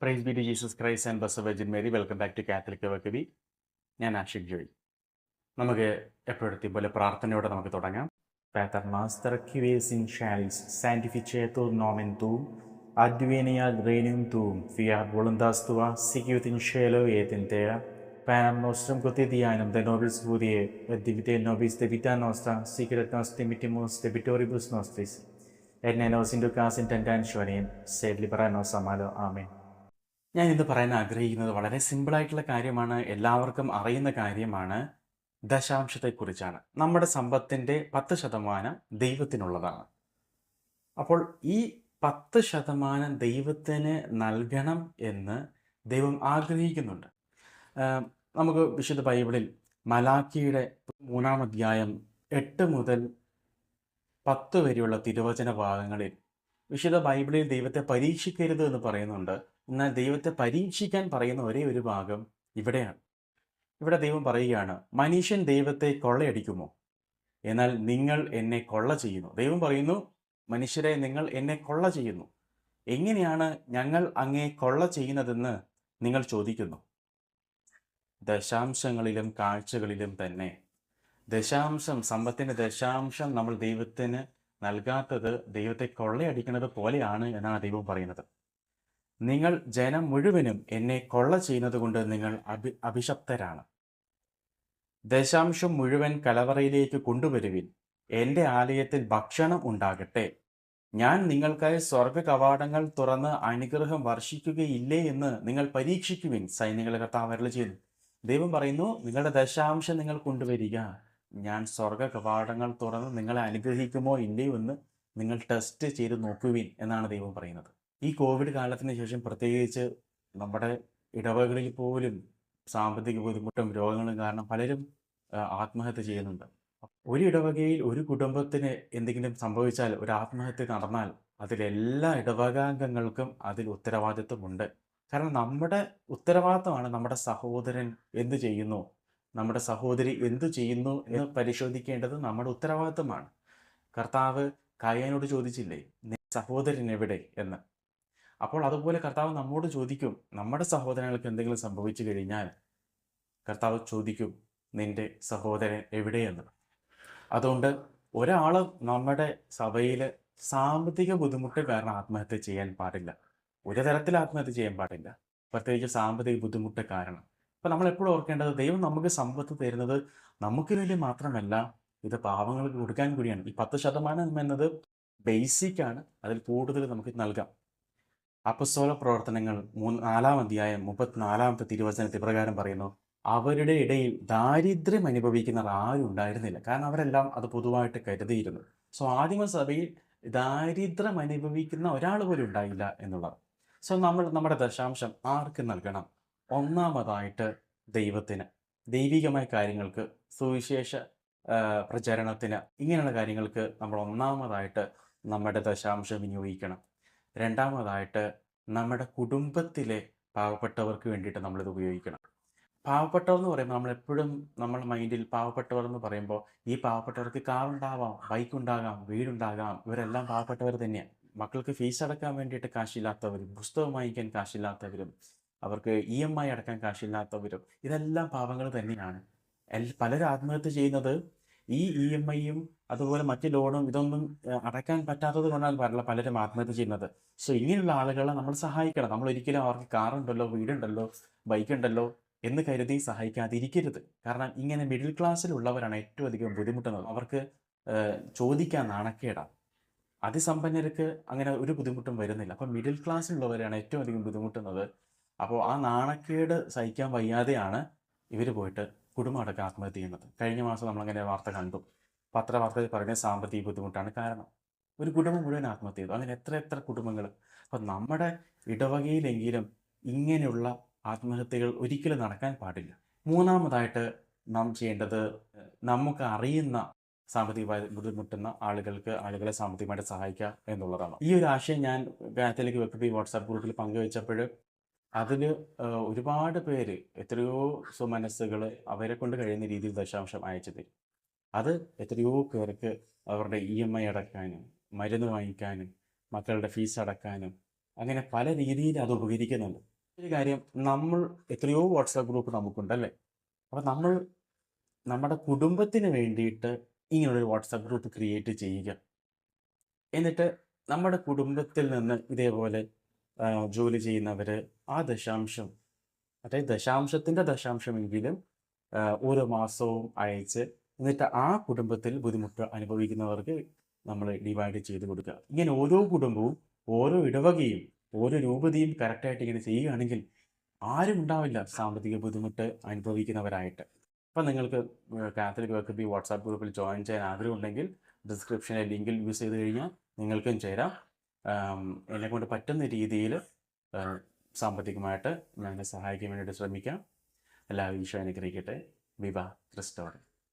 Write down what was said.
Price be to Jesus Christ and blessed virgin Mary. Welcome back to Catholic വക്കവി. ഞാൻ ആഷിഖ് ജോയി. നമുക്ക് എപ്പോഴത്തെ പോലെ പ്രാർത്ഥനയോടെ നമുക്ക് തുടങ്ങാം. Pater noster qui es in caelis, sanctificetur nomen tuum, adveniat regnum tuum, fiat voluntas tua, sicut in cielo et in terra. Panem nostrum quotidianum de nobis hodie, et divide nobis debita nostra, sicut et nos dimittimus debitoribus nostris, et ne nos inducas in tentationem, sed libera nos a malo. Amen. ഞാൻ ഇന്ന് പറയാൻ ആഗ്രഹിക്കുന്നത് വളരെ സിമ്പിളായിട്ടുള്ള കാര്യമാണ്, എല്ലാവർക്കും അറിയുന്ന കാര്യമാണ്. ദശാംശത്തെക്കുറിച്ചാണ്. നമ്മുടെ സമ്പത്തിൻ്റെ 10% ദൈവത്തിനുള്ളതാണ്. അപ്പോൾ ഈ 10% ദൈവത്തിന് നൽകണം എന്ന് ദൈവം ആഗ്രഹിക്കുന്നുണ്ട്. നമുക്ക് വിശുദ്ധ ബൈബിളിൽ മലാക്കിയുടെ 3-ാം അധ്യായം 8 മുതൽ 10 വരെയുള്ള തിരുവചന ഭാഗങ്ങളിൽ വിശുദ്ധ ബൈബിളിൽ ദൈവത്തെ പരീക്ഷിക്കരുത് എന്ന് പറയുന്നുണ്ട്. എന്നാൽ ദൈവത്തെ പരീക്ഷിക്കാൻ പറയുന്ന ഒരേ ഒരു ഭാഗം ഇവിടെയാണ്. ഇവിടെ ദൈവം പറയുകയാണ്, മനുഷ്യൻ ദൈവത്തെ കൊള്ളയടിക്കുമോ? എന്നാൽ നിങ്ങൾ എന്നെ കൊള്ള ചെയ്യുന്നു. ദൈവം പറയുന്നു, മനുഷ്യരെ നിങ്ങൾ എന്നെ കൊള്ള ചെയ്യുന്നു. എങ്ങനെയാണ് ഞങ്ങൾ അങ്ങേ കൊള്ള ചെയ്യുന്നതെന്ന് നിങ്ങൾ ചോദിക്കുന്നു. ദശാംശങ്ങളിലും കാഴ്ചകളിലും തന്നെ ദശാംശം, സമ്പത്തിൻ്റെ ദശാംശം നമ്മൾ ദൈവത്തിന് നൽകാത്തത് ദൈവത്തെ കൊള്ളയടിക്കുന്നത് പോലെയാണ് എന്നാണ് ദൈവം പറയുന്നത്. നിങ്ങൾ ജനം മുഴുവനും എന്നെ കൊള്ള ചെയ്യുന്നത് കൊണ്ട് നിങ്ങൾ അഭിശപ്തരാണ്. ദശാംശം മുഴുവൻ കലവറയിലേക്ക് കൊണ്ടുവരുവിൻ. എൻ്റെ ആലയത്തിൽ ഭക്ഷണം ഉണ്ടാകട്ടെ. ഞാൻ നിങ്ങൾക്കായി സ്വർഗ കവാടങ്ങൾ തുറന്ന് അനുഗ്രഹം വർഷിക്കുകയില്ലേ എന്ന് നിങ്ങൾ പരീക്ഷിക്കുവിൻ. സൈന്യങ്ങളുടെ കർത്താവ് അരുളിച്ചെയ്യുന്നു. ദൈവം പറയുന്നു, നിങ്ങളുടെ ദശാംശം നിങ്ങൾ കൊണ്ടുവരിക. ഞാൻ സ്വർഗ കവാടങ്ങൾ തുറന്ന് നിങ്ങളെ അനുഗ്രഹിക്കുമോ ഇല്ലയോ എന്ന് നിങ്ങൾ ടെസ്റ്റ് ചെയ്ത് നോക്കുവിൻ എന്നാണ് ദൈവം പറയുന്നത്. ഈ കോവിഡ് കാലത്തിന് ശേഷം പ്രത്യേകിച്ച് നമ്മുടെ ഇടവകളിൽ പോലും സാമ്പത്തിക ബുദ്ധിമുട്ടും രോഗങ്ങളും കാരണം പലരും ആത്മഹത്യ ചെയ്യുന്നുണ്ട്. ഒരു ഇടവകയിൽ ഒരു കുടുംബത്തിന് എന്തെങ്കിലും സംഭവിച്ചാൽ, ഒരു ആത്മഹത്യ നടന്നാൽ അതിലെല്ലാ ഇടവകാംഗങ്ങൾക്കും അതിൽ ഉത്തരവാദിത്വമുണ്ട്. കാരണം നമ്മുടെ ഉത്തരവാദിത്വമാണ് നമ്മുടെ സഹോദരൻ എന്ത് ചെയ്യുന്നു, നമ്മുടെ സഹോദരി എന്തു ചെയ്യുന്നു എന്ന് പരിശോധിക്കേണ്ടത് നമ്മുടെ ഉത്തരവാദിത്വമാണ്. കർത്താവ് കായനോട് ചോദിച്ചില്ലേ, സഹോദരൻ എവിടെ എന്ന്. അപ്പോൾ അതുപോലെ കർത്താവ് നമ്മോട് ചോദിക്കും. നമ്മുടെ സഹോദരങ്ങൾക്ക് എന്തെങ്കിലും സംഭവിച്ചു കഴിഞ്ഞാൽ കർത്താവ് ചോദിക്കും, നിന്റെ സഹോദരൻ എവിടെയെന്ന്. അതുകൊണ്ട് ഒരാൾ നമ്മുടെ സഭയിൽ സാമ്പത്തിക ബുദ്ധിമുട്ട് കാരണം ആത്മഹത്യ ചെയ്യാൻ പാടില്ല. ഒരു തരത്തിൽ ആത്മഹത്യ ചെയ്യാൻ പാടില്ല, പ്രത്യേകിച്ച് സാമ്പത്തിക ബുദ്ധിമുട്ട് കാരണം. അപ്പോൾ നമ്മൾ എപ്പോഴും ഓർക്കേണ്ടത്, ദൈവം നമുക്ക് സമ്പത്ത് തരുന്നത് നമുക്ക് വേണ്ടി മാത്രമല്ല, ഇത് പാവങ്ങൾക്ക് കൊടുക്കാൻ കൂടിയാണ്. ഈ 10% എന്നത് ബേസിക്കാണ്, അതിൽ കൂടുതൽ നമുക്ക് നൽകാം. അപ്പസ്തോല പ്രവർത്തനങ്ങൾ 4-ാം അധ്യായം 34-ാമത്തെ തിരുവചനത്തിൽ പ്രകാരം പറയുന്നു, അവരുടെ ഇടയിൽ ദാരിദ്ര്യം അനുഭവിക്കുന്നവർ ആരും ഉണ്ടായിരുന്നില്ല. കാരണം അവരെല്ലാം അത് പൊതുവായിട്ട് കരുതിയിരുന്നു. സോ ആദിമ സഭയിൽ ദാരിദ്ര്യം അനുഭവിക്കുന്ന ഒരാൾ പോലും ഉണ്ടായില്ല എന്നുള്ളത്. സോ നമ്മുടെ ദശാംശം ആർക്ക് നൽകണം? ഒന്നാമതായിട്ട് ദൈവത്തിന്, ദൈവികമായ കാര്യങ്ങൾക്ക്, സുവിശേഷ പ്രചരണത്തിന്, ഇങ്ങനെയുള്ള കാര്യങ്ങൾക്ക് നമ്മൾ ഒന്നാമതായിട്ട് നമ്മുടെ ദശാംശം വിനിയോഗിക്കണം. രണ്ടാമതായിട്ട് നമ്മുടെ കുടുംബത്തിലെ പാവപ്പെട്ടവർക്ക് വേണ്ടിയിട്ട് നമ്മളിത് ഉപയോഗിക്കണം. പാവപ്പെട്ടവർ എന്ന് പറയുമ്പോൾ നമ്മളെപ്പോഴും നമ്മുടെ മൈൻഡിൽ പാവപ്പെട്ടവർ എന്ന് പറയുമ്പോൾ ഈ പാവപ്പെട്ടവർക്ക് കാറുണ്ടാവാം, ബൈക്ക് ഉണ്ടാകാം, വീടുണ്ടാകാം, ഇവരെല്ലാം പാവപ്പെട്ടവർ തന്നെയാണ്. മക്കൾക്ക് ഫീസ് അടക്കാൻ വേണ്ടിയിട്ട് കാശില്ലാത്തവരും, പുസ്തകം വാങ്ങിക്കാൻ കാശില്ലാത്തവരും, അവർക്ക് EMI അടക്കാൻ കാശില്ലാത്തവരും, ഇതെല്ലാം പാവങ്ങൾ തന്നെയാണ്. പലരും ആത്മഹത്യ ചെയ്യുന്നത് ഈ EMIയും അതുപോലെ മറ്റ് ലോണും ഇതൊന്നും അടയ്ക്കാൻ പറ്റാത്തത് കൊണ്ടാണ് പലരും ആത്മഹത്യ ചെയ്യുന്നത്. സോ ഇങ്ങനെയുള്ള ആളുകളെ നമ്മൾ സഹായിക്കണം. നമ്മൾ ഒരിക്കലും അവർക്ക് കാറുണ്ടല്ലോ, വീടുണ്ടല്ലോ, ബൈക്ക് ഉണ്ടല്ലോ എന്ന് കരുതി സഹായിക്കാതിരിക്കരുത്. കാരണം ഇങ്ങനെ മിഡിൽ ക്ലാസ്സിലുള്ളവരാണ് ഏറ്റവും അധികം ബുദ്ധിമുട്ടുന്നത്. അവർക്ക് ചോദിക്കാൻ നാണക്കേടാണ്. അതിസമ്പന്നർക്ക് അങ്ങനെ ഒരു ബുദ്ധിമുട്ടും വരുന്നില്ല. അപ്പം മിഡിൽ ക്ലാസ്സിലുള്ളവരാണ് ഏറ്റവും അധികം ബുദ്ധിമുട്ടുന്നത്. അപ്പോൾ ആ നാണക്കേട് സഹിക്കാൻ വയ്യാതെയാണ് ഇവർ പോയിട്ട് കുടുംബം അടക്കം ആത്മഹത്യ ചെയ്യുന്നത്. കഴിഞ്ഞ മാസം നമ്മളങ്ങനെ വാർത്ത കണ്ടു. പത്രവാർത്തയിൽ പറയുന്ന സാമ്പത്തിക ബുദ്ധിമുട്ടാണ് കാരണം. ഒരു കുടുംബം മുഴുവൻ ആത്മഹത്യ ചെയ്തു. അങ്ങനെ എത്ര കുടുംബങ്ങൾ. അപ്പം നമ്മുടെ ഇടവകയിലെങ്കിലും ഇങ്ങനെയുള്ള ആത്മഹത്യകൾ ഒരിക്കലും നടക്കാൻ പാടില്ല. മൂന്നാമതായിട്ട് നാം ചെയ്യേണ്ടത്, നമുക്ക് അറിയുന്ന സാമ്പത്തിക ബുദ്ധിമുട്ടുന്ന ആളുകളെ സാമ്പത്തികമായിട്ട് സഹായിക്കുക എന്നുള്ളതാണ്. ഈ ഒരു ആശയം ഞാൻ കാത്തലിക് വക്കവി വാട്സാപ്പ് ഗ്രൂപ്പിൽ പങ്കുവെച്ചപ്പോൾ അതിൽ ഒരുപാട് പേര്, എത്രയോ സുമനസ്സുകൾ അവരെ കൊണ്ട് കഴിയുന്ന രീതിയിൽ ദശാംശം അയച്ചു തരും. അത് എത്രയോ പേർക്ക് അവരുടെ EMI അടക്കാനും, മരുന്ന് വാങ്ങിക്കാനും, മക്കളുടെ ഫീസ് അടക്കാനും, അങ്ങനെ പല രീതിയിൽ അത് ഉപകരിക്കുന്നുണ്ട്. ഒരു കാര്യം, നമ്മൾ എത്രയോ വാട്സാപ്പ് ഗ്രൂപ്പ് നമുക്കുണ്ട് അല്ലേ? അപ്പോൾ നമ്മൾ നമ്മുടെ കുടുംബത്തിന് വേണ്ടിയിട്ട് ഇങ്ങനൊരു വാട്സാപ്പ് ഗ്രൂപ്പ് ക്രിയേറ്റ് ചെയ്യുക. എന്നിട്ട് നമ്മുടെ കുടുംബത്തിൽ നിന്ന് ഇതേപോലെ ജോലി ചെയ്യുന്നവർ ആ ദശാംശം, അതായത് ദശാംശത്തിൻ്റെ ദശാംശമെങ്കിലും ഓരോ മാസവും അയച്ച്, എന്നിട്ട് ആ കുടുംബത്തിൽ ബുദ്ധിമുട്ട് അനുഭവിക്കുന്നവർക്ക് നമ്മൾ ഡിവൈഡ് ചെയ്ത് കൊടുക്കുക. ഇങ്ങനെ ഓരോ കുടുംബവും, ഓരോ ഇടവകയും, ഓരോ രൂപതയും കറക്റ്റായിട്ട് ഇങ്ങനെ ചെയ്യുകയാണെങ്കിൽ ആരും ഉണ്ടാവില്ല സാമ്പത്തിക ബുദ്ധിമുട്ട് അനുഭവിക്കുന്നവരായിട്ട്. അപ്പം നിങ്ങൾക്ക് കാത്തലിക് വർക്ക് ബി വാട്സാപ്പ് ഗ്രൂപ്പിൽ ജോയിൻ ചെയ്യാൻ ആഗ്രഹമുണ്ടെങ്കിൽ ഡിസ്ക്രിപ്ഷനിലെ ലിങ്കിൽ യൂസ് ചെയ്ത് കഴിഞ്ഞാൽ നിങ്ങൾക്കും ചേരാം. എന്നെക്കൊണ്ട് പറ്റുന്ന രീതിയിൽ സാമ്പത്തികമായിട്ട് ഞങ്ങളെ സഹായിക്കാൻ വേണ്ടിയിട്ട് ശ്രമിക്കാം. എല്ലാവരും ഈശോ അനുഗ്രഹിക്കട്ടെ. വിവ ക്രിസ്റ്റോടെ.